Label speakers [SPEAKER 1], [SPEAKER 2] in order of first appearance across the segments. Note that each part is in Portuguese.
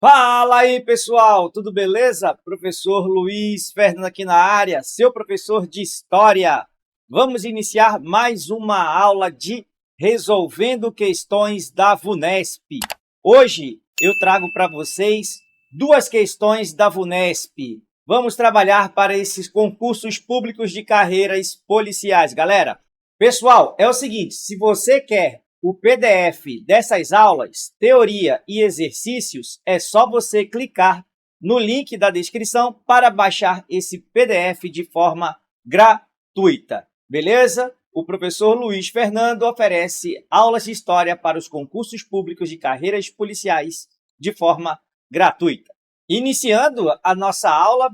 [SPEAKER 1] Fala aí, pessoal, tudo beleza? Professor Luiz Fernando aqui na área, seu professor de História. Vamos iniciar mais uma aula de Resolvendo Questões da VUNESP. Hoje eu trago para vocês duas questões da VUNESP. Vamos trabalhar para esses concursos públicos de carreiras policiais, galera. Pessoal, é o seguinte, se você quer o PDF dessas aulas, teoria e exercícios, é só você clicar no link da descrição para baixar esse PDF de forma gratuita, beleza? O professor Luiz Fernando oferece aulas de história para os concursos públicos de carreiras policiais de forma gratuita. Iniciando a nossa aula,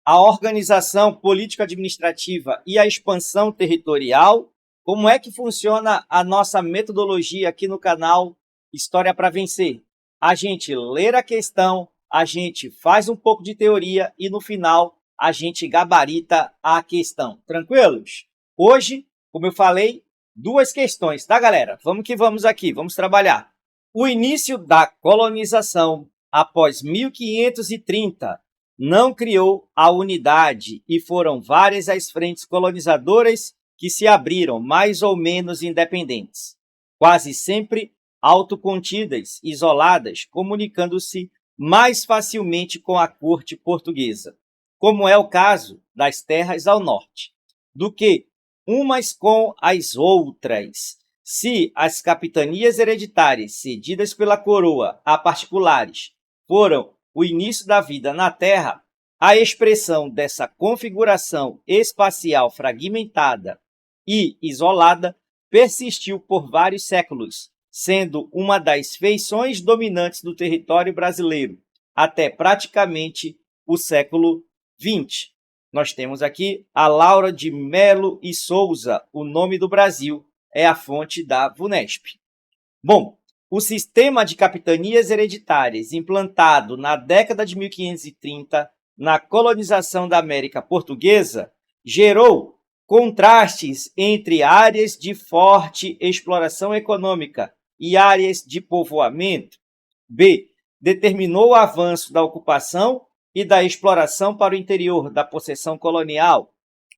[SPEAKER 1] a organização político-administrativa e a expansão territorial. Como é que funciona a nossa metodologia aqui no canal História para Vencer? A gente lê a questão, a gente faz um pouco de teoria e, no final, a gente gabarita a questão. Tranquilos? Hoje, como eu falei, duas questões, tá, galera? Vamos que vamos aqui, vamos trabalhar. O início da colonização após 1530 não criou a unidade e foram várias as frentes colonizadoras que se abriram mais ou menos independentes, quase sempre autocontidas, isoladas, comunicando-se mais facilmente com a corte portuguesa, como é o caso das terras ao norte, do que umas com as outras. Se as capitanias hereditárias cedidas pela coroa a particulares foram o início da vida na terra, a expressão dessa configuração espacial fragmentada e isolada persistiu por vários séculos, sendo uma das feições dominantes do território brasileiro até praticamente o século XX. Nós temos aqui a Laura de Melo e Souza, o nome do Brasil, é a fonte da VUNESP. Bom, o sistema de capitanias hereditárias implantado na década de 1530 na colonização da América Portuguesa gerou contrastes entre áreas de forte exploração econômica e áreas de povoamento. B. Determinou o avanço da ocupação e da exploração para o interior da possessão colonial.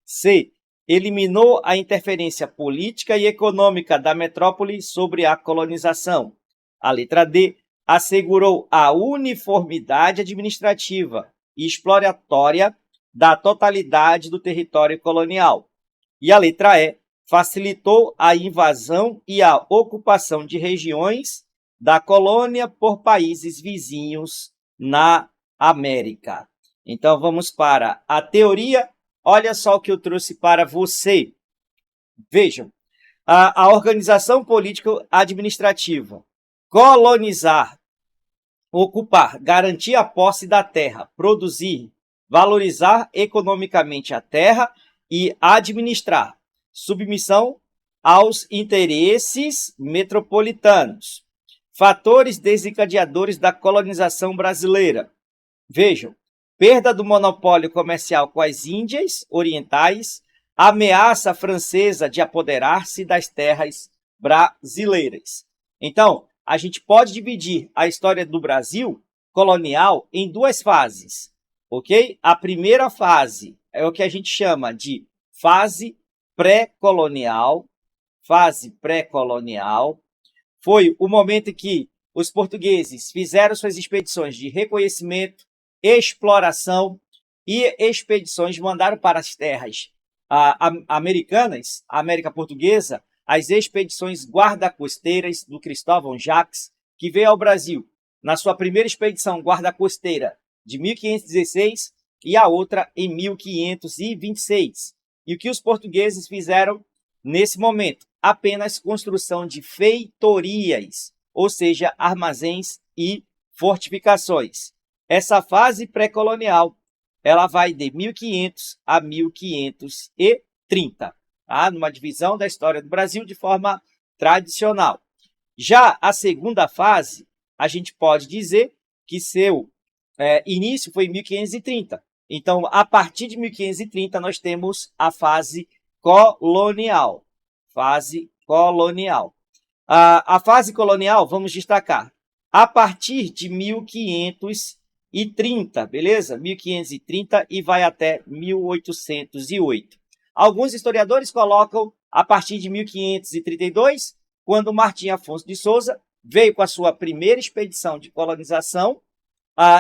[SPEAKER 1] C. Eliminou a interferência política e econômica da metrópole sobre a colonização. A letra D. Assegurou a uniformidade administrativa e exploratória da totalidade do território colonial. E a letra E, facilitou a invasão e a ocupação de regiões da colônia por países vizinhos na América. Então, vamos para a teoria. Olha só o que eu trouxe para você. Vejam, a organização político-administrativa, colonizar, ocupar, garantir a posse da terra, produzir, valorizar economicamente a terra e administrar, submissão aos interesses metropolitanos. Fatores desencadeadores da colonização brasileira. Vejam, perda do monopólio comercial com as Índias Orientais, ameaça francesa de apoderar-se das terras brasileiras. Então, a gente pode dividir a história do Brasil colonial em duas fases, ok? A primeira fase é o que a gente chama de fase pré-colonial. Fase pré-colonial foi o momento em que os portugueses fizeram suas expedições de reconhecimento, exploração e expedições, mandaram para as terras americanas, a América Portuguesa, as expedições guarda-costeiras do Cristóvão Jacques, que veio ao Brasil na sua primeira expedição guarda-costeira de 1516 e a outra em 1526. E o que os portugueses fizeram nesse momento? Apenas construção de feitorias, ou seja, armazéns e fortificações. Essa fase pré-colonial, ela vai de 1500 a 1530, tá? Numa divisão da história do Brasil de forma tradicional. Já a segunda fase, a gente pode dizer que seu início foi em 1530. Então, a partir de 1530, nós temos a fase colonial. Fase colonial. A fase colonial, vamos destacar a partir de 1530, beleza? 1530 e vai até 1808. Alguns historiadores colocam a partir de 1532, quando Martim Afonso de Souza veio com a sua primeira expedição de colonização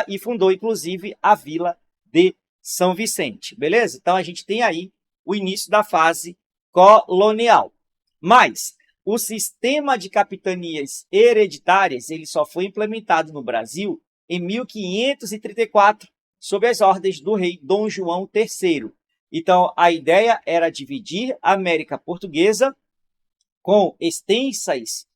[SPEAKER 1] e fundou, inclusive, a Vila de São Vicente, beleza? Então, a gente tem aí o início da fase colonial. Mas o sistema de capitanias hereditárias ele só foi implementado no Brasil em 1534, sob as ordens do rei Dom João III. Então, a ideia era dividir a América Portuguesa com extensas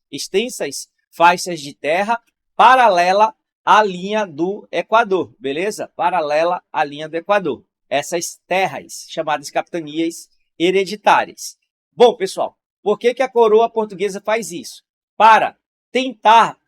[SPEAKER 1] faixas de terra paralela à linha do Equador, beleza? Paralela à linha do Equador. Essas terras, chamadas capitanias hereditárias. Bom, pessoal, por que a coroa portuguesa faz isso? Para tentar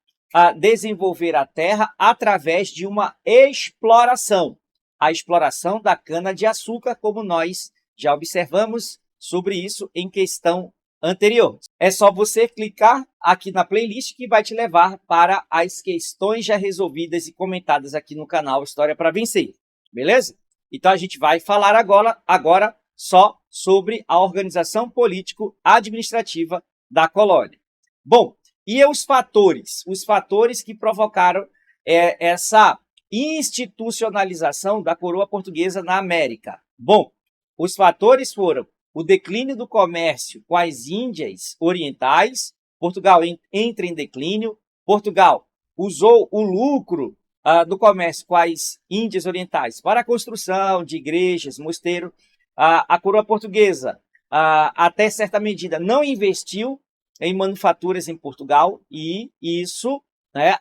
[SPEAKER 1] desenvolver a terra através de uma exploração. A exploração da cana-de-açúcar, como nós já observamos sobre isso em questão anterior. É só você clicar aqui na playlist que vai te levar para as questões já resolvidas e comentadas aqui no canal História para Vencer, beleza? Então a gente vai falar agora só sobre a organização político-administrativa da colônia. Bom, e os fatores? Os fatores que provocaram essa institucionalização da coroa portuguesa na América. Bom, os fatores foram o declínio do comércio com as Índias Orientais. Portugal entra em declínio. Portugal usou o lucro do comércio com as Índias Orientais para a construção de igrejas, mosteiro. A coroa portuguesa, até certa medida, não investiu em manufaturas em Portugal e isso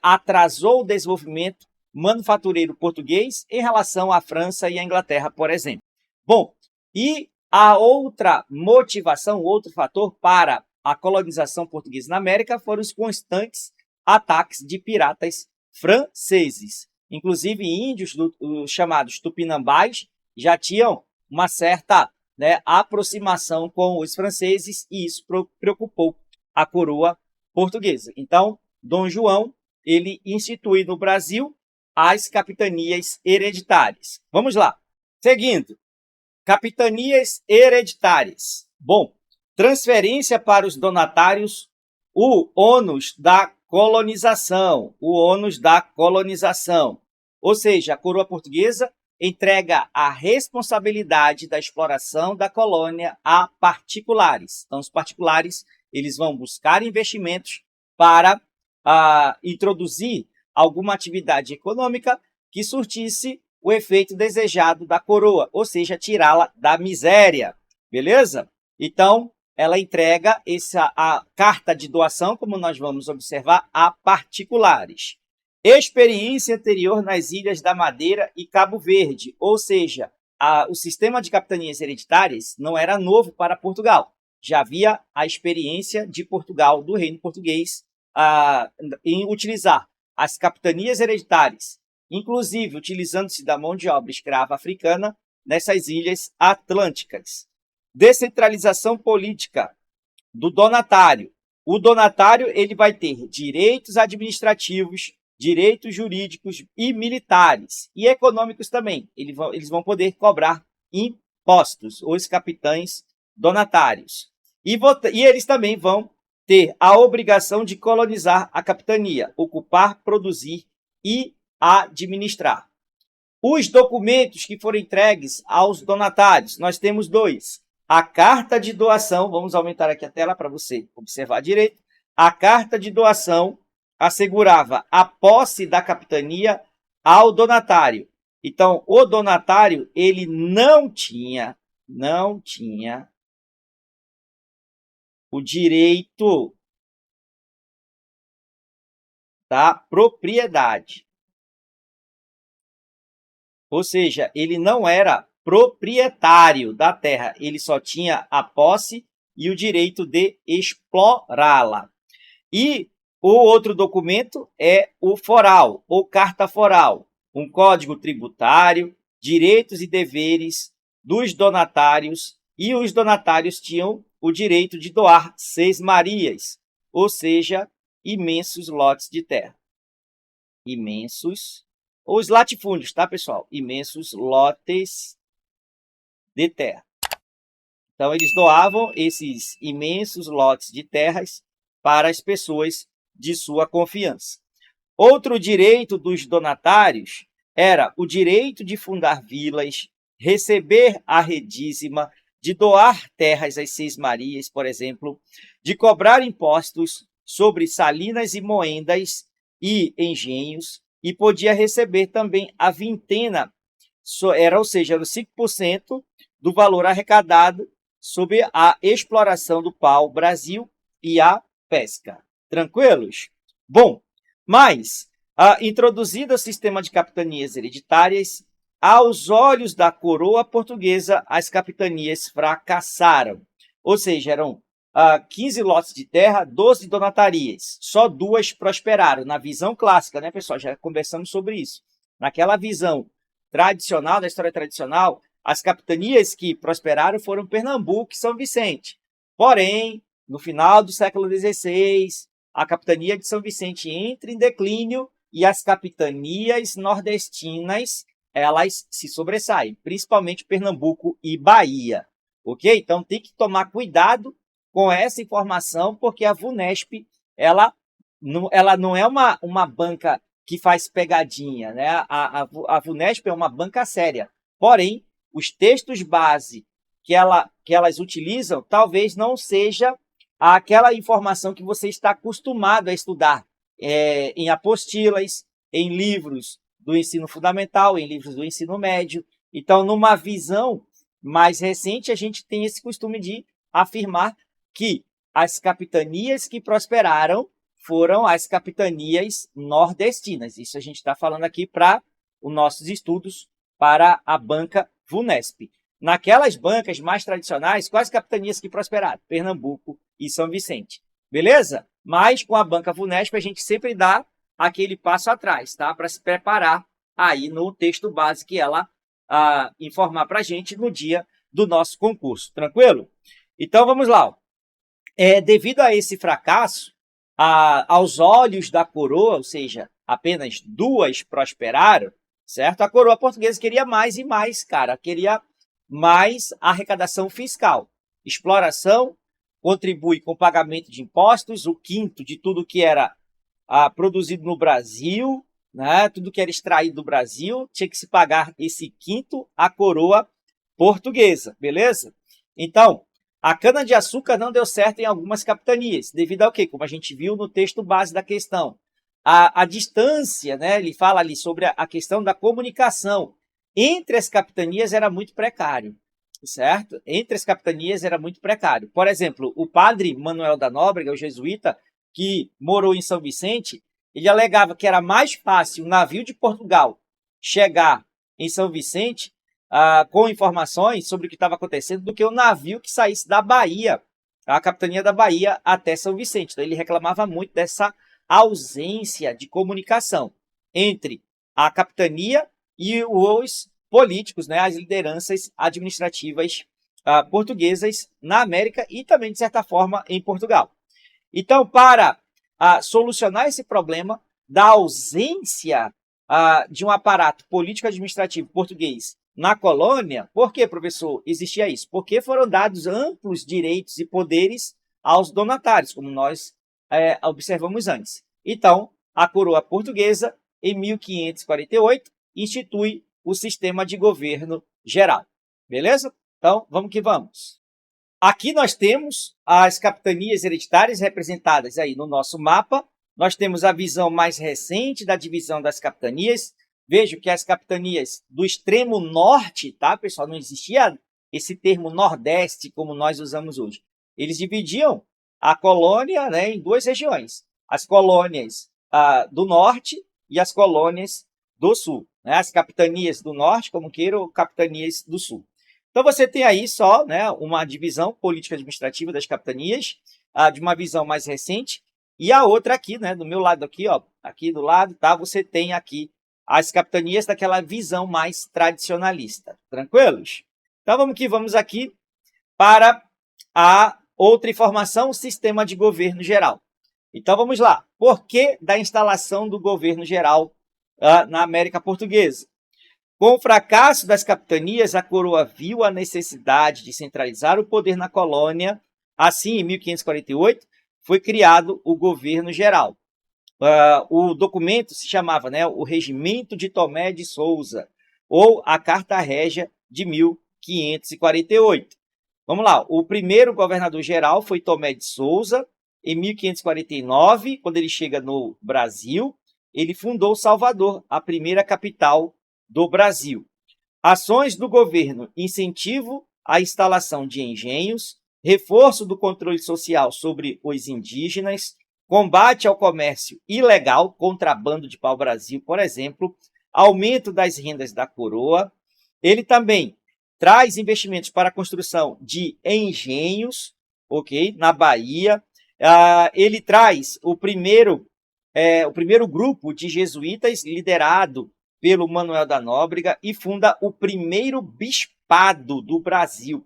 [SPEAKER 1] atrasou o desenvolvimento manufatureiro português em relação à França e à Inglaterra, por exemplo. Bom, e a outra motivação, outro fator para a colonização portuguesa na América foram os constantes ataques de piratas franceses. Inclusive, índios chamados tupinambás já tinham uma certa aproximação com os franceses e isso preocupou a coroa portuguesa. Então, Dom João ele institui no Brasil as capitanias hereditárias. Vamos lá. Seguindo. Capitanias hereditárias. Bom, transferência para os donatários, o ônus da colonização. O ônus da colonização. Ou seja, a coroa portuguesa entrega a responsabilidade da exploração da colônia a particulares. Então, os particulares eles vão buscar investimentos para introduzir alguma atividade econômica que surtisse o efeito desejado da coroa, ou seja, tirá-la da miséria, beleza? Então, ela entrega a carta de doação, como nós vamos observar, a particulares. Experiência anterior nas Ilhas da Madeira e Cabo Verde, ou seja, o sistema de capitanias hereditárias não era novo para Portugal. Já havia a experiência de Portugal, do reino português, em utilizar as capitanias hereditárias, inclusive utilizando-se da mão de obra escrava africana nessas ilhas atlânticas. Descentralização política do donatário. O donatário ele vai ter direitos administrativos, direitos jurídicos e militares, e econômicos também. Eles vão poder cobrar impostos, os capitães donatários. E eles também vão ter a obrigação de colonizar a capitania, ocupar, produzir e administrar. Os documentos que foram entregues aos donatários, nós temos dois. A carta de doação, vamos aumentar aqui a tela para você observar direito. A carta de doação assegurava a posse da capitania ao donatário. Então, o donatário ele não tinha o direito da propriedade. Ou seja, ele não era proprietário da terra, ele só tinha a posse e o direito de explorá-la. E o outro documento é o foral, ou carta foral, um código tributário, direitos e deveres dos donatários, e os donatários tinham o direito de doar sesmarias, ou seja, imensos lotes de terra. imensos, ou os latifúndios, tá, pessoal? Imensos lotes de terra. Então, eles doavam esses imensos lotes de terras para as pessoas de sua confiança. Outro direito dos donatários era o direito de fundar vilas, receber a redízima, de doar terras às Seis Marias, por exemplo, de cobrar impostos sobre salinas e moendas e engenhos, e podia receber também a vintena, ou seja, era 5% do valor arrecadado sobre a exploração do pau-brasil e a pesca. Tranquilos? Bom, mas, introduzido o sistema de capitanias hereditárias, aos olhos da coroa portuguesa, as capitanias fracassaram. Ou seja, eram 15 lotes de terra, 12 donatarias. Só 2 prosperaram, na visão clássica, né, pessoal? Já conversamos sobre isso. Naquela visão tradicional, da história tradicional, as capitanias que prosperaram foram Pernambuco e São Vicente. Porém, no final do século XVI, a capitania de São Vicente entra em declínio e as capitanias nordestinas, elas se sobressaem, principalmente Pernambuco e Bahia. Ok? Então, tem que tomar cuidado com essa informação, porque a VUNESP, ela não é uma banca que faz pegadinha, né? A VUNESP é uma banca séria. Porém, os textos base que elas utilizam talvez não seja aquela informação que você está acostumado a estudar em apostilas, em livros do ensino fundamental, em livros do ensino médio. Então, numa visão mais recente, a gente tem esse costume de afirmar que as capitanias que prosperaram foram as capitanias nordestinas. Isso a gente está falando aqui para os nossos estudos para a banca VUNESP. Naquelas bancas mais tradicionais, quais capitanias que prosperaram? Pernambuco e São Vicente. Beleza? Mas com a banca VUNESP, a gente sempre dá aquele passo atrás, tá? Para se preparar aí no texto base que ela informar para a gente no dia do nosso concurso. Tranquilo? Então, vamos lá. Devido a esse fracasso, aos olhos da coroa, ou seja, apenas 2 prosperaram, certo? A coroa portuguesa queria mais e mais, cara. Queria mais arrecadação fiscal. Exploração contribui com o pagamento de impostos, o quinto de tudo que era produzido no Brasil, né? Tudo que era extraído do Brasil, tinha que se pagar esse quinto à coroa portuguesa, beleza? Então, a cana-de-açúcar não deu certo em algumas capitanias, devido ao quê? Como a gente viu no texto base da questão. A distância, né? Ele fala ali sobre a questão da comunicação entre as capitanias era muito precário, certo? Entre as capitanias era muito precário. Por exemplo, o padre Manuel da Nóbrega, o jesuíta, que morou em São Vicente, ele alegava que era mais fácil um navio de Portugal chegar em São Vicente com informações sobre o que estava acontecendo do que o navio que saísse da Bahia, a capitania da Bahia, até São Vicente. Então, ele reclamava muito dessa ausência de comunicação entre a capitania e os políticos, né, as lideranças administrativas portuguesas na América e também, de certa forma, em Portugal. Então, para solucionar esse problema da ausência de um aparato político-administrativo português na colônia, por que, professor, existia isso? Porque foram dados amplos direitos e poderes aos donatários, como nós observamos antes. Então, a coroa portuguesa, em 1548, institui o sistema de governo geral. Beleza? Então, vamos que vamos. Aqui nós temos as capitanias hereditárias representadas aí no nosso mapa. Nós temos a visão mais recente da divisão das capitanias. Vejo que as capitanias do extremo norte, tá, pessoal? Não existia esse termo nordeste como nós usamos hoje. Eles dividiam a colônia, né, em 2 regiões. As colônias do norte e as colônias do sul. Né? As capitanias do norte, como queiram, capitanias do sul. Então, você tem aí só, né, uma divisão política-administrativa das capitanias, de uma visão mais recente, e a outra aqui, né, do meu lado aqui, ó, aqui do lado, tá, você tem aqui as capitanias daquela visão mais tradicionalista. Tranquilos? Então, vamos aqui para a outra informação, o sistema de governo geral. Então vamos lá. Por que da instalação do governo geral na América Portuguesa? Com o fracasso das capitanias, a coroa viu a necessidade de centralizar o poder na colônia. Assim, em 1548, foi criado o governo geral. O documento se chamava, né, o Regimento de Tomé de Sousa, ou a Carta Régia de 1548. Vamos lá, o primeiro governador-geral foi Tomé de Sousa. Em 1549, quando ele chega no Brasil, ele fundou Salvador, a primeira capital do Brasil. Ações do governo: incentivo à instalação de engenhos, reforço do controle social sobre os indígenas, combate ao comércio ilegal, contrabando de pau-brasil, por exemplo, aumento das rendas da coroa. Ele também traz investimentos para a construção de engenhos, ok, na Bahia. Ele traz o primeiro grupo de jesuítas liderado pelo Manuel da Nóbrega e funda o primeiro bispado do Brasil,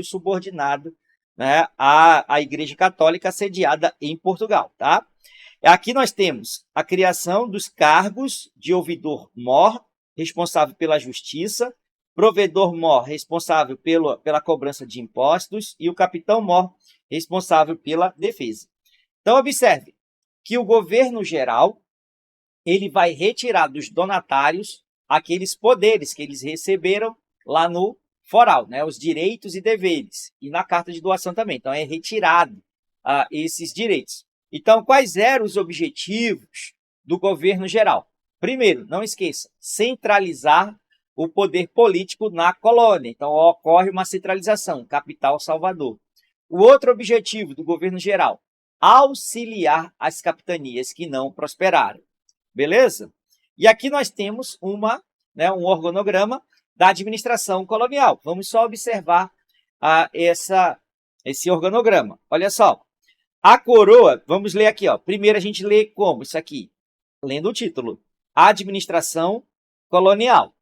[SPEAKER 1] subordinado, né, à Igreja Católica sediada em Portugal. Tá? Aqui nós temos a criação dos cargos de ouvidor-mor, responsável pela justiça, provedor-mor, responsável pela cobrança de impostos, e o capitão-mor, responsável pela defesa. Então, observe que o governo geral ele vai retirar dos donatários aqueles poderes que eles receberam lá no foral, né? Os direitos e deveres, e na carta de doação também. Então, é retirado esses direitos. Então, quais eram os objetivos do governo geral? Primeiro, não esqueça, centralizar o poder político na colônia. Então, ocorre uma centralização, capital Salvador. O outro objetivo do governo geral, auxiliar as capitanias que não prosperaram. Beleza? E aqui nós temos um organograma da administração colonial. Vamos só observar esse organograma. Olha só. A coroa, vamos ler aqui. Primeiro a gente lê como? Isso aqui, lendo o título. Administração colonial.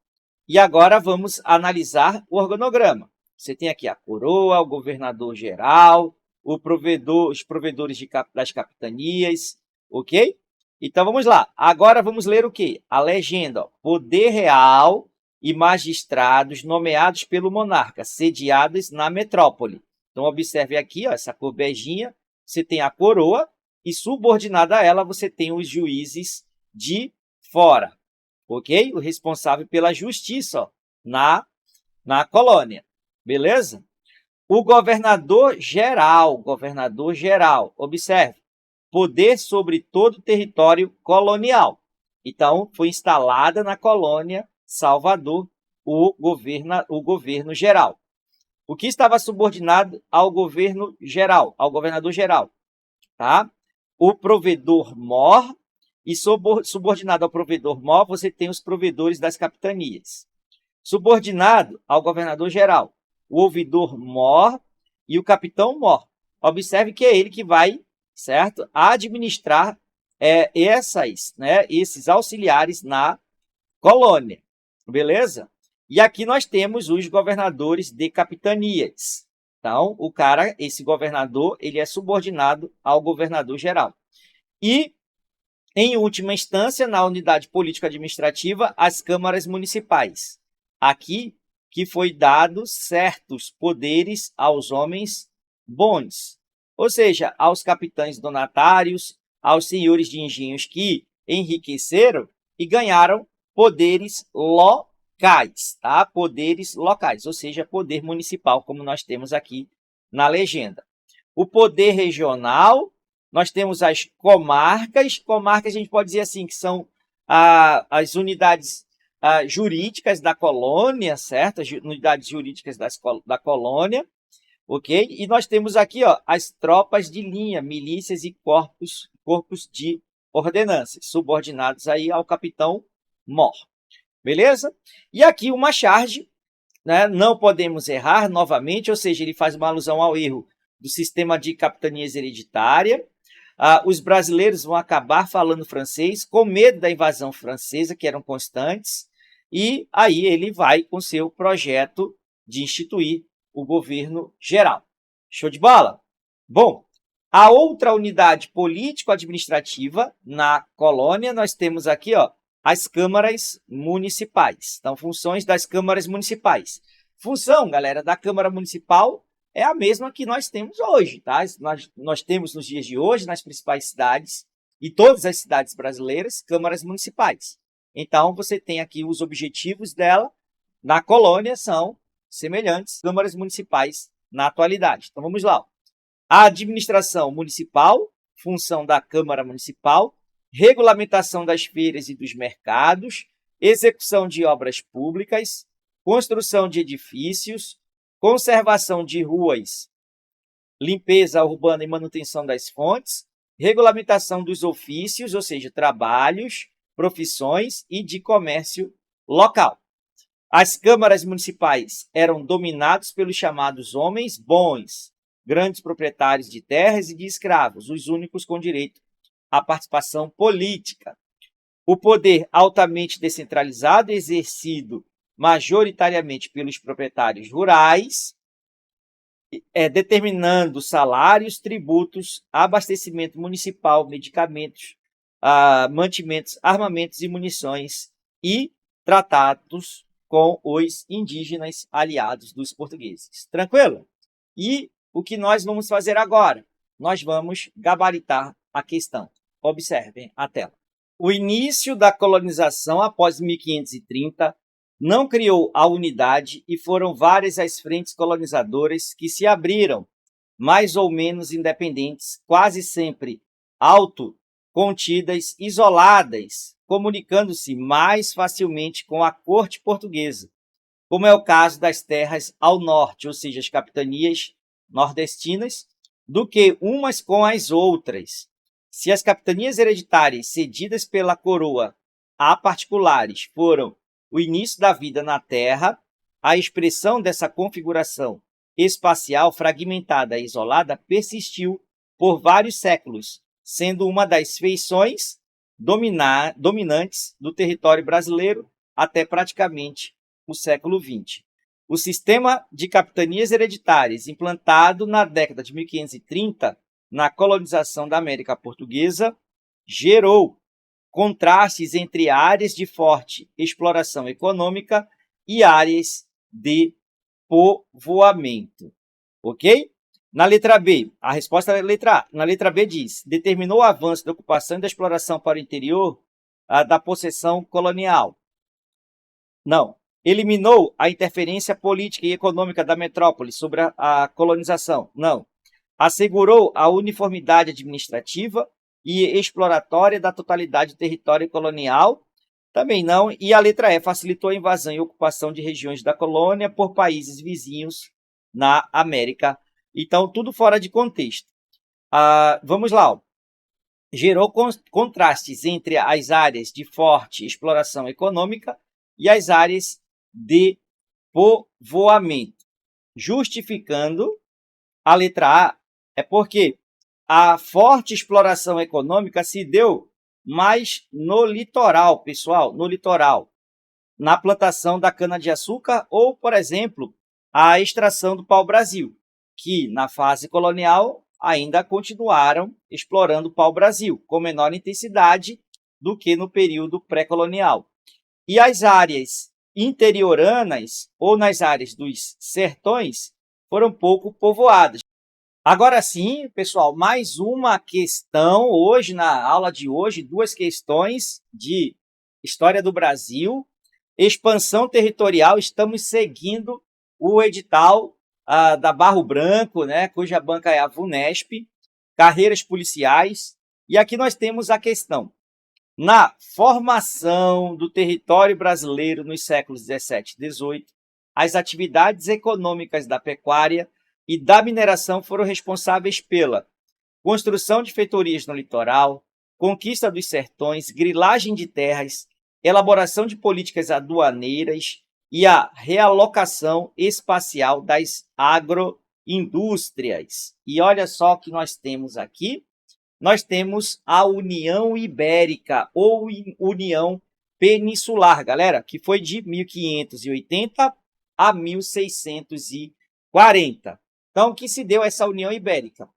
[SPEAKER 1] E agora vamos analisar o organograma. Você tem aqui a coroa, o governador-geral, os provedores das capitanias, ok? Então, vamos lá. Agora, vamos ler o quê? A legenda. Poder real e magistrados nomeados pelo monarca, sediados na metrópole. Então, observe aqui, essa cor beijinha, você tem a coroa e, subordinada a ela, você tem os juízes de fora. Ok? O responsável pela justiça na colônia. Beleza? O governador-geral, observe. Poder sobre todo o território colonial. Então, foi instalada na colônia Salvador o governo geral. O que estava subordinado ao governo geral, ao governador geral? Tá? O provedor-mor, e subordinado ao provedor-mor, você tem os provedores das capitanias. Subordinado ao governador geral, o ouvidor-mor e o capitão-mor. Observe que é ele que vai, certo, administrar esses auxiliares na colônia, beleza? E aqui nós temos os governadores de capitanias. Então, esse governador, ele é subordinado ao governador geral. E, em última instância, na unidade político-administrativa, as câmaras municipais. Aqui que foi dado certos poderes aos homens bons, ou seja, aos capitães donatários, aos senhores de engenhos que enriqueceram e ganharam poderes locais, tá? Poderes locais, ou seja, poder municipal, como nós temos aqui na legenda. O poder regional, nós temos as comarcas. Comarcas, a gente pode dizer assim, que são as unidades jurídicas da colônia, certo? As unidades jurídicas da colônia, ok? E nós temos aqui as tropas de linha, milícias e corpos de ordenanças, subordinados aí ao capitão-mor. Beleza? E aqui uma charge, né? Não podemos errar novamente, ou seja, ele faz uma alusão ao erro do sistema de capitanias hereditária. Os brasileiros vão acabar falando francês com medo da invasão francesa, que eram constantes, e aí ele vai com seu projeto de instituir o governo geral. Show de bola? Bom, A outra unidade político-administrativa, na colônia, nós temos aqui as câmaras municipais. Então, funções das câmaras municipais. Função, galera, da Câmara Municipal é a mesma que nós temos hoje, tá? Nós temos nos dias de hoje, nas principais cidades, e todas as cidades brasileiras, câmaras municipais. Então, você tem aqui os objetivos dela, na colônia, são semelhantes às câmaras municipais na atualidade. Então, vamos lá. A administração municipal, função da Câmara Municipal, regulamentação das feiras e dos mercados, execução de obras públicas, construção de edifícios, conservação de ruas, limpeza urbana e manutenção das fontes, regulamentação dos ofícios, ou seja, trabalhos, profissões e de comércio local. As câmaras municipais eram dominadas pelos chamados homens bons, grandes proprietários de terras e de escravos, os únicos com direito à participação política. O poder altamente descentralizado, exercido majoritariamente pelos proprietários rurais, determinando salários, tributos, abastecimento municipal, medicamentos, mantimentos, armamentos e munições e tratados com os indígenas aliados dos portugueses. Tranquilo? E o que nós vamos fazer agora? Nós vamos gabaritar a questão. Observem a tela. O início da colonização após 1530 não criou a unidade e foram várias as frentes colonizadoras que se abriram, mais ou menos independentes, quase sempre autocontidas, isoladas, comunicando-se mais facilmente com a corte portuguesa, como é o caso das terras ao norte, ou seja, as capitanias nordestinas, do que umas com as outras. Se as capitanias hereditárias cedidas pela coroa a particulares foram o início da vida na Terra, a expressão dessa configuração espacial fragmentada e isolada persistiu por vários séculos, sendo uma das feições dominantes do território brasileiro até praticamente o século XX. O sistema de capitanias hereditárias implantado na década de 1530 na colonização da América Portuguesa gerou contrastes entre áreas de forte exploração econômica e áreas de povoamento. Ok? Na letra B, a resposta é a letra A. Na letra B diz, determinou o avanço da ocupação e da exploração para o interior da possessão colonial. Não. Eliminou a interferência política e econômica da metrópole sobre a colonização. Não. Assegurou a uniformidade administrativa e exploratória da totalidade do território colonial? Também não. E a letra E, facilitou a invasão e ocupação de regiões da colônia por países vizinhos na América. Então, tudo fora de contexto. Vamos lá. Gerou contrastes entre as áreas de forte exploração econômica e as áreas de povoamento. Justificando, a letra A é porque a forte exploração econômica se deu mais no litoral, pessoal, no litoral, na plantação da cana-de-açúcar ou, por exemplo, a extração do pau-brasil, que na fase colonial ainda continuaram explorando o pau-brasil, com menor intensidade do que no período pré-colonial. E as áreas interioranas, ou nas áreas dos sertões, foram pouco povoadas. Agora sim, pessoal, mais uma questão hoje, na aula de hoje, duas questões de História do Brasil, expansão territorial, estamos seguindo o edital da Barro Branco, né, cuja banca é a VUNESP, carreiras policiais, e aqui nós temos a questão. Na formação do território brasileiro nos séculos 17 e 18, as atividades econômicas da pecuária e da mineração foram responsáveis pela construção de feitorias no litoral, conquista dos sertões, grilagem de terras, elaboração de políticas aduaneiras e a realocação espacial das agroindústrias. E olha só o que nós temos aqui. Nós temos a União Ibérica ou União Peninsular, galera, que foi de 1580 a 1640. Então, o que se deu essa União Ibérica?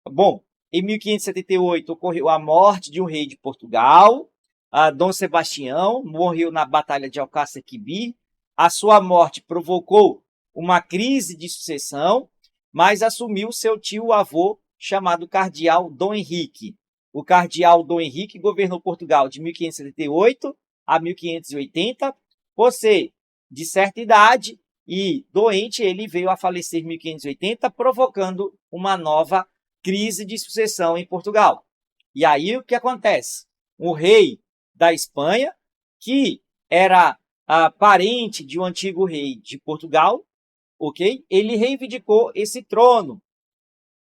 [SPEAKER 1] Bom, Em 1578 ocorreu a morte de um rei de Portugal, Dom Sebastião, morreu na Batalha de Alcácer Quibir. A sua morte provocou uma crise de sucessão, mas assumiu seu tio-avô, chamado cardeal Dom Henrique. O cardeal Dom Henrique governou Portugal de 1578 a 1580. Por ser de certa idade e doente, ele veio a falecer em 1580, provocando uma nova crise de sucessão em Portugal. E aí o que acontece? O rei da Espanha, que era parente de um antigo rei de Portugal, ok? Ele reivindicou esse trono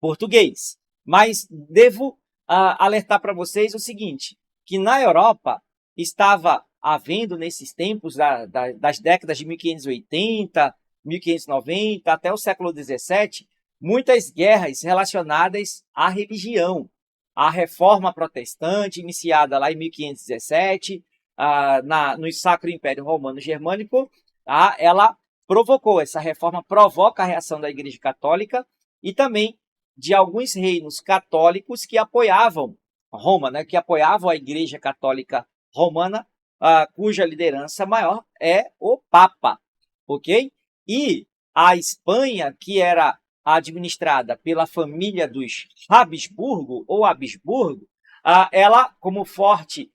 [SPEAKER 1] português. Mas devo alertar para vocês o seguinte, que na Europa estava havendo, nesses tempos das décadas de 1580, 1590, até o século XVII, muitas guerras relacionadas à religião. A Reforma Protestante, iniciada lá em 1517, no Sacro Império Romano Germânico, ela provocou, essa reforma provoca a reação da Igreja Católica e também de alguns reinos católicos que apoiavam Roma, né, que apoiavam a Igreja Católica Romana, cuja liderança maior é o Papa, ok? E a Espanha, que era administrada pela família dos Habsburgo, ou Habsburgo, ela, como forte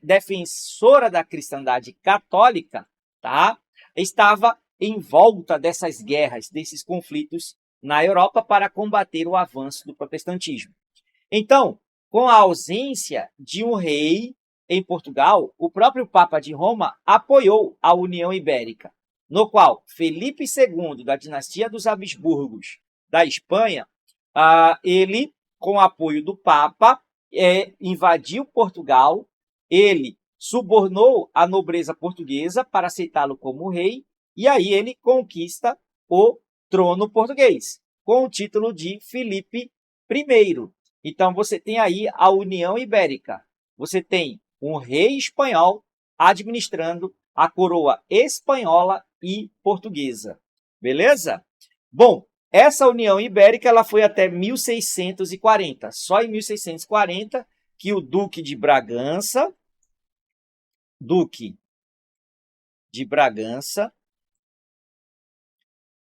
[SPEAKER 1] defensora da cristandade católica, tá, estava em volta dessas guerras, desses conflitos na Europa para combater o avanço do protestantismo. Então, com a ausência de um rei em Portugal, o próprio Papa de Roma apoiou a União Ibérica, no qual Felipe II, da dinastia dos Habsburgos da Espanha, ele, com o apoio do Papa, invadiu Portugal, ele subornou a nobreza portuguesa para aceitá-lo como rei, e aí ele conquista o trono português, com o título de Filipe I. Então, você tem aí a União Ibérica. Você tem um rei espanhol administrando a coroa espanhola e portuguesa. Beleza? Bom, essa União Ibérica ela foi até 1640. Só em 1640 que o Duque de Bragança,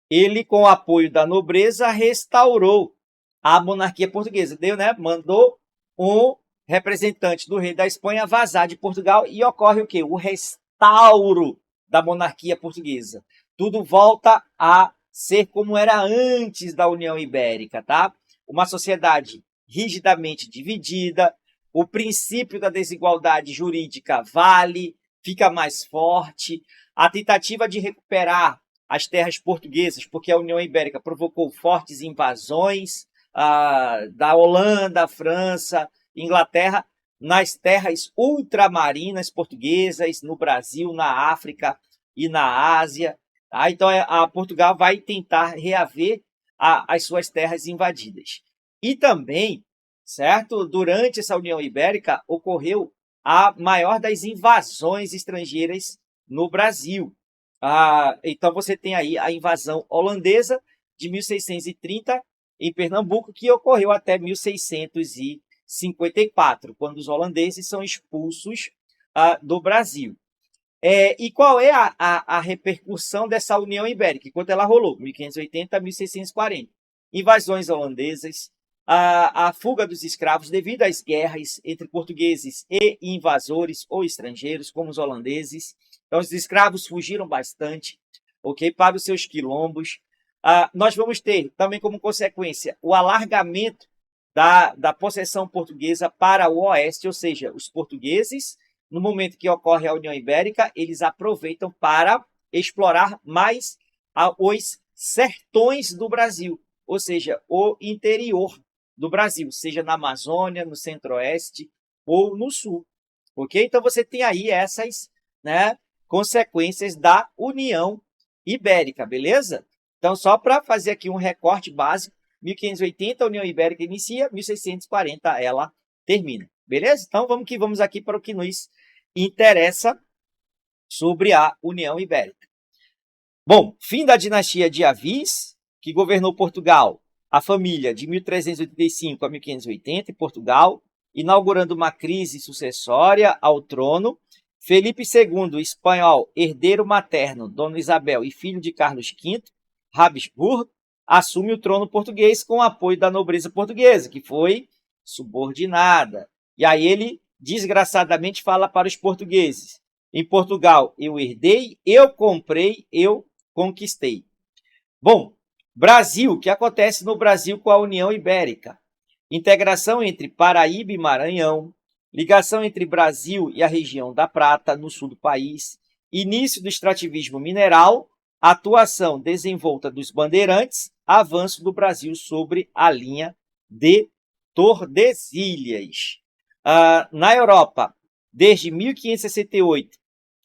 [SPEAKER 1] ele, com o apoio da nobreza, restaurou a monarquia portuguesa. Deu, né? Mandou um representante do rei da Espanha vazar de Portugal e ocorre o quê? O restauro da monarquia portuguesa. Tudo volta a ser como era antes da União Ibérica, tá? Uma sociedade rigidamente dividida, o princípio da desigualdade jurídica vale, fica mais forte, a tentativa de recuperar as terras portuguesas, porque a União Ibérica provocou fortes invasões da Holanda, França, Inglaterra, nas terras ultramarinas portuguesas, no Brasil, na África e na Ásia. Então, a Portugal vai tentar reaver as suas terras invadidas. E também, certo, durante essa União Ibérica, ocorreu a maior das invasões estrangeiras no Brasil. Então, você tem aí a invasão holandesa de 1630 em Pernambuco, que ocorreu até 1654, quando os holandeses são expulsos do Brasil. E qual é a repercussão dessa União Ibérica? Enquanto ela rolou, 1580 a 1640. Invasões holandesas, a fuga dos escravos devido às guerras entre portugueses e invasores ou estrangeiros, como os holandeses. Então, os escravos fugiram bastante, ok, para os seus quilombos. Nós vamos ter também como consequência o alargamento da possessão portuguesa para o oeste, ou seja, os portugueses, no momento que ocorre a União Ibérica, eles aproveitam para explorar mais os sertões do Brasil, ou seja, o interior do Brasil, seja na Amazônia, no Centro-Oeste ou no Sul. Ok? Então, você tem aí essas, né, consequências da União Ibérica, beleza? Então, só para fazer aqui um recorte básico, 1580 a União Ibérica inicia, 1640 ela termina, beleza? Então, vamos aqui para o que nos interessa sobre a União Ibérica. Bom, fim da dinastia de Avis, que governou Portugal a família de 1385 a 1580 em Portugal, inaugurando uma crise sucessória ao trono. Felipe II, espanhol, herdeiro materno, Dona Isabel e filho de Carlos V, Habsburgo, assume o trono português com o apoio da nobreza portuguesa, que foi subordinada. E aí ele, desgraçadamente, fala para os portugueses: em Portugal eu herdei, eu comprei, eu conquistei. Bom, Brasil, o que acontece no Brasil com a União Ibérica? Integração entre Paraíba e Maranhão, ligação entre Brasil e a região da Prata, no sul do país, início do extrativismo mineral, atuação desenvolta dos bandeirantes, avanço do Brasil sobre a linha de Tordesilhas. Na Europa, desde 1568,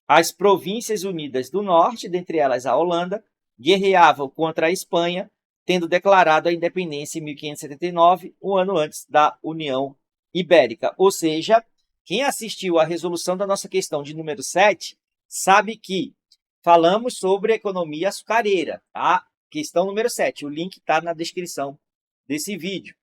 [SPEAKER 1] as Províncias Unidas do Norte, dentre elas a Holanda, guerreavam contra a Espanha, tendo declarado a independência em 1579, um ano antes da União Ibérica. Ou seja, quem assistiu à resolução da nossa questão de número 7 sabe que falamos sobre economia açucareira, tá? Questão número 7, o link está na descrição desse vídeo.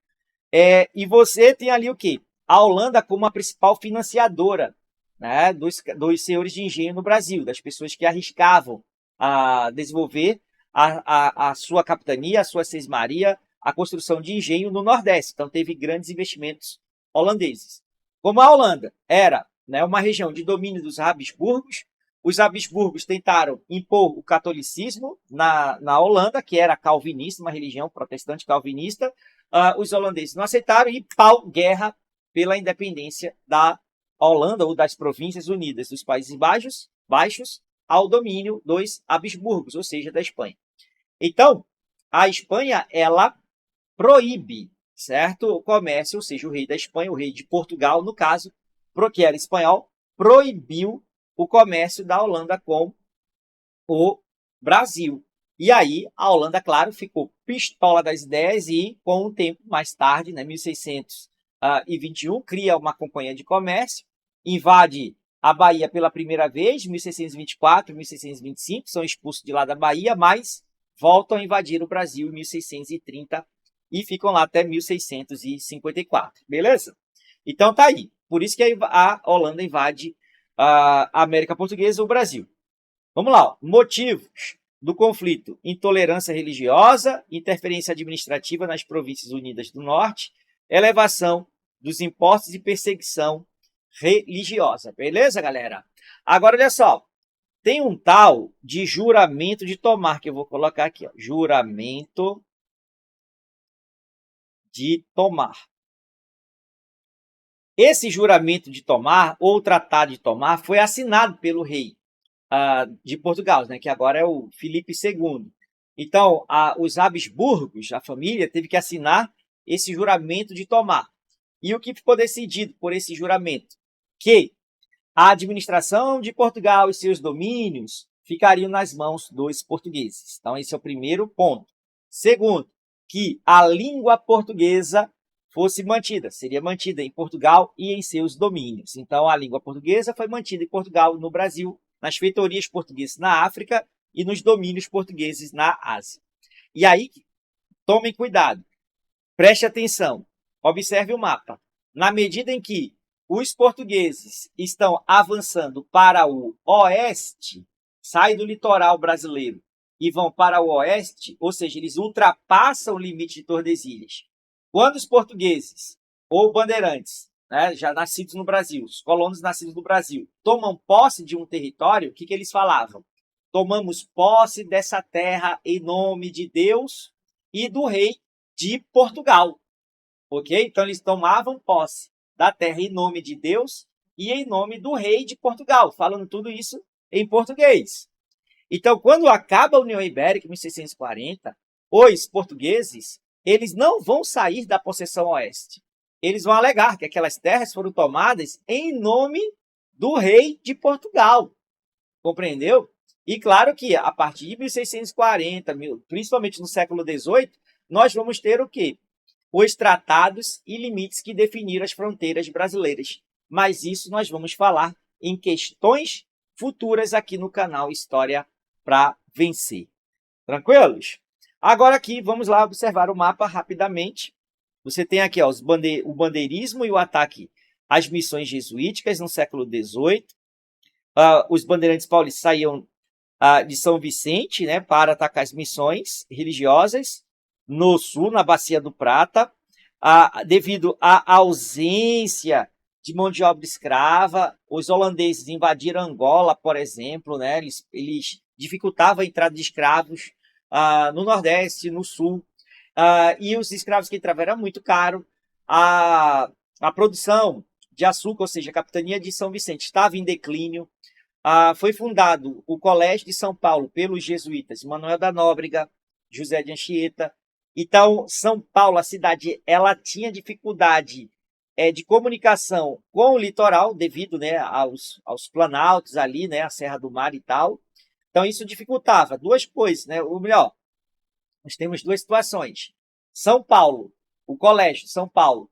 [SPEAKER 1] E você tem ali o quê? A Holanda como a principal financiadora, né, dos senhores de engenho no Brasil, das pessoas que arriscavam a desenvolver a sua capitania, a sua sesmaria, a construção de engenho no Nordeste. Então, teve grandes investimentos holandeses. Como a Holanda era, né, uma região de domínio dos Habsburgos, os Habsburgos tentaram impor o catolicismo na Holanda, que era calvinista, uma religião protestante calvinista. Os holandeses não aceitaram e pau, guerra pela independência da Holanda ou das Províncias Unidas dos Países Baixos ao domínio dos Habsburgos, ou seja, da Espanha. Então, a Espanha, ela proíbe, certo, o comércio, ou seja, o rei da Espanha, o rei de Portugal, no caso, que era espanhol, proibiu o comércio da Holanda com o Brasil. E aí, a Holanda, claro, ficou pistola das ideias e, com um tempo mais tarde, né, 1621, cria uma companhia de comércio, invade a Bahia pela primeira vez, 1624, 1625, são expulsos de lá da Bahia, mas voltam a invadir o Brasil em 1630 e ficam lá até 1654, beleza? Então tá aí, por isso que a Holanda invade a América Portuguesa, o Brasil. Vamos lá, motivos do conflito: intolerância religiosa, interferência administrativa nas Províncias Unidas do Norte, elevação dos impostos e perseguição religiosa. Beleza, galera? Agora, olha só. Tem um tal de juramento de Tomar, que eu vou colocar aqui. Ó, juramento de Tomar. Esse juramento de Tomar, ou tratado de Tomar, foi assinado pelo rei de Portugal, né, que agora é o Felipe II. Então, os Habsburgos, a família, teve que assinar esse juramento de Tomar. E o que ficou decidido por esse juramento? Que a administração de Portugal e seus domínios ficariam nas mãos dos portugueses. Então, esse é o primeiro ponto. Segundo, que a língua portuguesa fosse mantida, seria mantida em Portugal e em seus domínios. Então, a língua portuguesa foi mantida em Portugal, no Brasil, nas feitorias portuguesas na África e nos domínios portugueses na Ásia. E aí, tomem cuidado, preste atenção, observe o mapa. Na medida em que os portugueses estão avançando para o oeste, saem do litoral brasileiro e vão para o oeste, ou seja, eles ultrapassam o limite de Tordesilhas. Quando os portugueses ou bandeirantes, né, já nascidos no Brasil, os colonos nascidos no Brasil, tomam posse de um território, o que eles falavam? Tomamos posse dessa terra em nome de Deus e do rei de Portugal. Ok? Então, eles tomavam posse da terra em nome de Deus e em nome do rei de Portugal, falando tudo isso em português. Então, quando acaba a União Ibérica, em 1640, os portugueses, eles não vão sair da possessão oeste. Eles vão alegar que aquelas terras foram tomadas em nome do rei de Portugal. Compreendeu? E claro que a partir de 1640, principalmente no século XVIII, nós vamos ter o quê? Os tratados e limites que definiram as fronteiras brasileiras. Mas isso nós vamos falar em questões futuras aqui no canal História para Vencer. Tranquilos? Agora aqui, vamos lá observar o mapa rapidamente. Você tem aqui ó, o bandeirismo e o ataque às missões jesuíticas no século XVIII. Os bandeirantes paulistas saíam de São Vicente, né, para atacar as missões religiosas no sul, na Bacia do Prata, devido à ausência de mão de obra escrava. Os holandeses invadiram Angola, por exemplo, né, eles dificultavam a entrada de escravos no Nordeste, no Sul, e os escravos que entravam era muito caro. A produção de açúcar, ou seja, a capitania de São Vicente, estava em declínio. Foi fundado o Colégio de São Paulo pelos jesuítas Manuel da Nóbrega, José de Anchieta. Então, São Paulo, a cidade, ela tinha dificuldade de comunicação com o litoral, devido, né, aos planaltos ali, né, a Serra do Mar e tal. Então, isso dificultava duas coisas, né? Ou melhor, nós temos duas situações. São Paulo, o Colégio de São Paulo,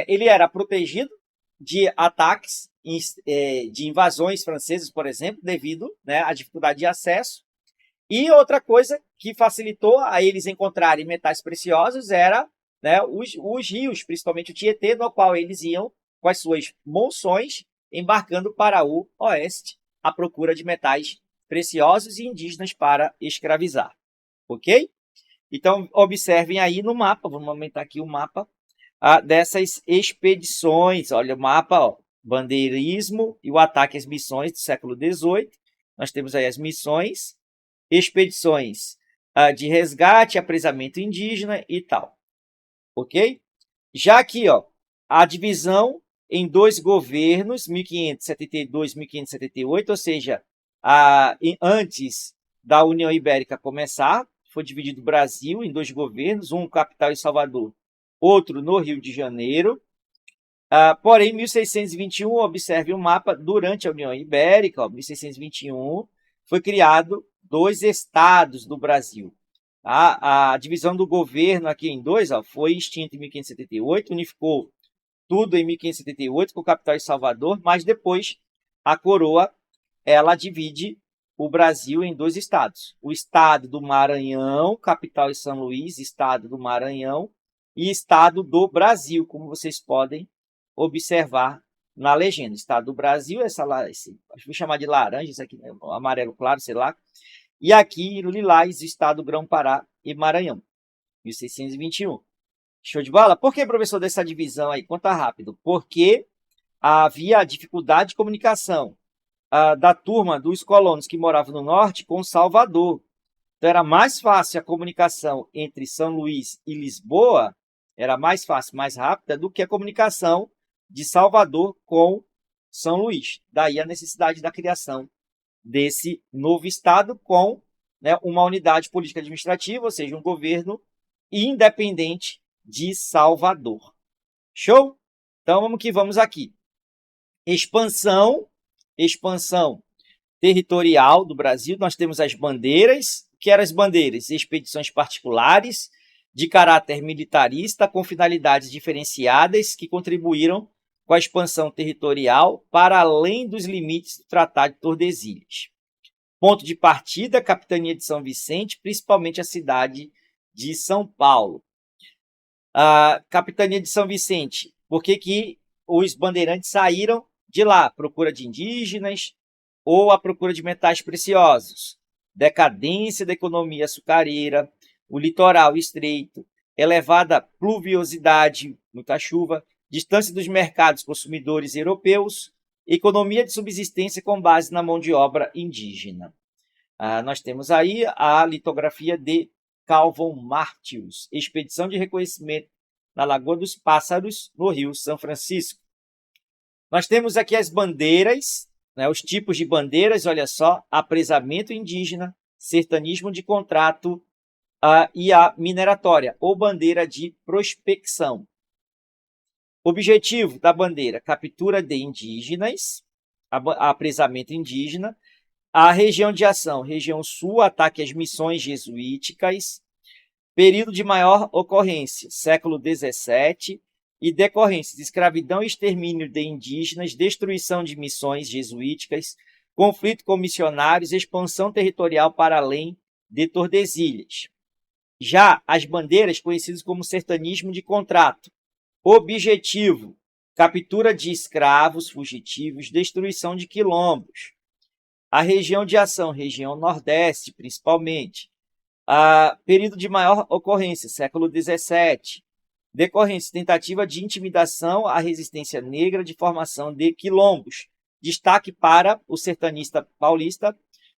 [SPEAKER 1] ele era protegido de ataques, de invasões francesas, por exemplo, devido, né, à dificuldade de acesso. E outra coisa que facilitou a eles encontrarem metais preciosos era, né, os rios, principalmente o Tietê, no qual eles iam com as suas monções embarcando para o oeste à procura de metais preciosos e indígenas para escravizar. Ok? Então, observem aí no mapa, vamos aumentar aqui o mapa dessas expedições. Olha o mapa, ó, bandeirismo e o ataque às missões do século XVIII. Nós temos aí as missões, expedições de resgate, apresamento indígena e tal. Ok? Já aqui, ó, a divisão em dois governos, 1572 e 1578, ou seja, antes da União Ibérica começar, foi dividido o Brasil em dois governos, um capital em Salvador, outro no Rio de Janeiro. Porém, em 1621, observe o mapa, durante a União Ibérica, 1621, foi criado dois estados do Brasil. A divisão do governo aqui em dois foi extinta em 1578, unificou tudo em 1578 com o capital em Salvador, mas depois a coroa ela divide o Brasil em dois estados. O estado do Maranhão, capital em São Luís, estado do Maranhão, e estado do Brasil, como vocês podem observar na legenda. Estado do Brasil, acho que vou chamar de laranja, isso aqui, amarelo claro, sei lá. E aqui, no lilás, estado Grão-Pará e Maranhão, 1621. Show de bola? Por que, professor, dessa divisão aí? Conta rápido. Porque havia dificuldade de comunicação da turma dos colonos que moravam no norte com Salvador. Então, era mais fácil a comunicação entre São Luís e Lisboa, era mais fácil, mais rápida do que a comunicação de Salvador com São Luís. Daí a necessidade da criação desse novo estado com, né, uma unidade política administrativa, ou seja, um governo independente de Salvador. Show? Então, vamos que vamos aqui. Expansão territorial do Brasil. Nós temos as bandeiras. O que eram as bandeiras? Expedições particulares de caráter militarista com finalidades diferenciadas que contribuíram com a expansão territorial para além dos limites do Tratado de Tordesilhas. Ponto de partida, a capitania de São Vicente, principalmente a cidade de São Paulo. A capitania de São Vicente, por que os bandeirantes saíram de lá? Procura de indígenas ou a procura de metais preciosos? Decadência da economia açucareira, o litoral estreito, elevada pluviosidade, muita chuva, distância dos mercados consumidores europeus, economia de subsistência com base na mão de obra indígena. Nós temos aí a litografia de Calvon Martius, expedição de reconhecimento na Lagoa dos Pássaros, no Rio São Francisco. Nós temos aqui as bandeiras, né, os tipos de bandeiras, olha só, apresamento indígena, sertanismo de contrato e a mineratória, ou bandeira de prospecção. Objetivo da bandeira: captura de indígenas, apresamento indígena. A região de ação: região sul, ataque às missões jesuíticas. Período de maior ocorrência: século XVII, e decorrências: escravidão e extermínio de indígenas, destruição de missões jesuíticas, conflito com missionários, expansão territorial para além de Tordesilhas. Já as bandeiras, conhecidas como sertanismo de contrato. Objetivo: captura de escravos fugitivos, destruição de quilombos. A região de ação, região Nordeste, principalmente. Período de maior ocorrência, século XVII. Decorrência: tentativa de intimidação à resistência negra de formação de quilombos. Destaque para o sertanista paulista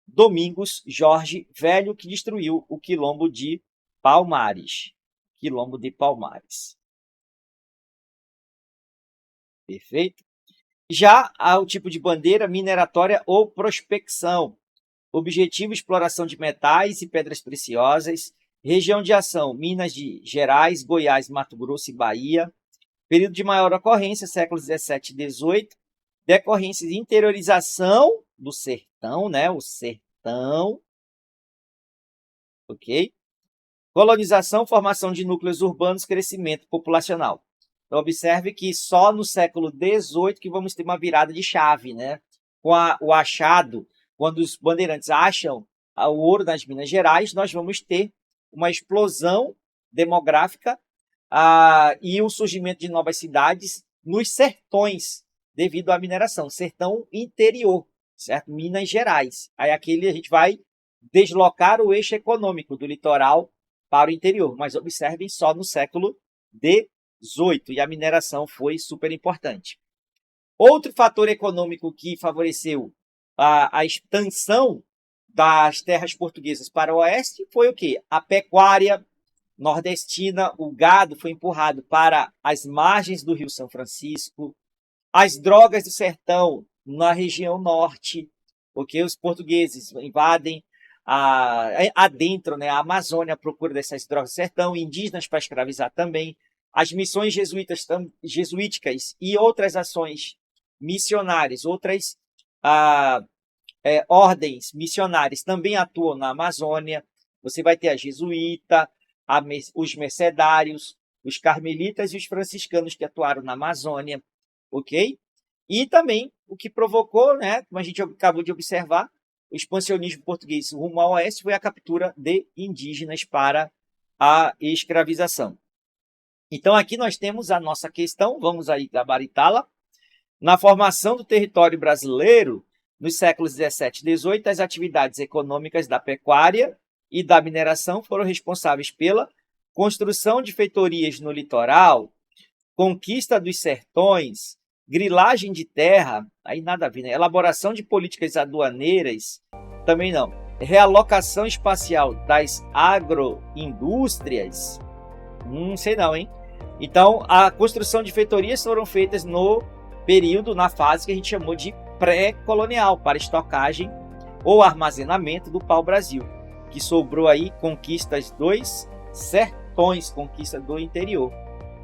[SPEAKER 1] Domingos Jorge Velho, que destruiu o quilombo de Palmares. Quilombo de Palmares. Perfeito? Já há o tipo de bandeira mineratória ou prospecção. Objetivo: exploração de metais e pedras preciosas. Região de ação: Minas Gerais, Goiás, Mato Grosso e Bahia. Período de maior ocorrência, séculos XVII e XVIII. Decorrência de interiorização do sertão, né? O sertão. Ok? Colonização, formação de núcleos urbanos, crescimento populacional. Então, observe que só no século XVIII que vamos ter uma virada de chave, né? Com o achado, quando os bandeirantes acham o ouro nas Minas Gerais, nós vamos ter uma explosão demográfica e o surgimento de novas cidades nos sertões, devido à mineração. Sertão interior, certo? Minas Gerais. Aí aquele a gente vai deslocar o eixo econômico do litoral para o interior. Mas observem, só no século XVIII, e a mineração foi super importante. Outro fator econômico que favoreceu a expansão das terras portuguesas para o oeste foi o quê? A pecuária nordestina. O gado foi empurrado para as margens do Rio São Francisco. As drogas do sertão na região norte, porque os portugueses invadem adentro, né, a Amazônia à procura dessas drogas do sertão, indígenas para escravizar também. As missões jesuíticas e outras ações missionárias, outras ordens missionárias também atuam na Amazônia. Você vai ter a jesuíta, os mercedários, os carmelitas e os franciscanos que atuaram na Amazônia, ok? E também o que provocou, né, como a gente acabou de observar, o expansionismo português rumo ao oeste foi a captura de indígenas para a escravização. Então aqui nós temos a nossa questão, vamos aí gabaritá-la. Na formação do território brasileiro, nos séculos XVII e XVIII, as atividades econômicas da pecuária e da mineração foram responsáveis pela construção de feitorias no litoral, conquista dos sertões, grilagem de terra, aí nada a ver, né? Elaboração de políticas aduaneiras, também não. Realocação espacial das agroindústrias, sei não, hein? Então, a construção de feitorias foram feitas no período, na fase que a gente chamou de pré-colonial, para estocagem ou armazenamento do pau-brasil, que sobrou aí conquistas dos sertões, conquista do interior.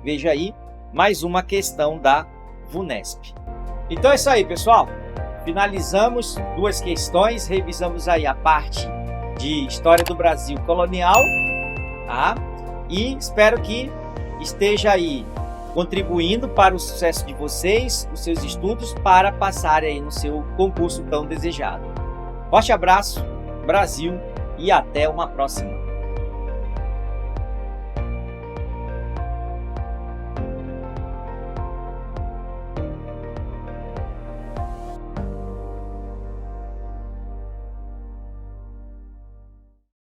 [SPEAKER 1] Veja aí, mais uma questão da VUNESP. Então é isso aí, pessoal. Finalizamos duas questões, revisamos aí a parte de História do Brasil colonial, tá? E espero que esteja aí contribuindo para o sucesso de vocês, os seus estudos, para passarem aí no seu concurso tão desejado. Forte abraço, Brasil, e até uma próxima.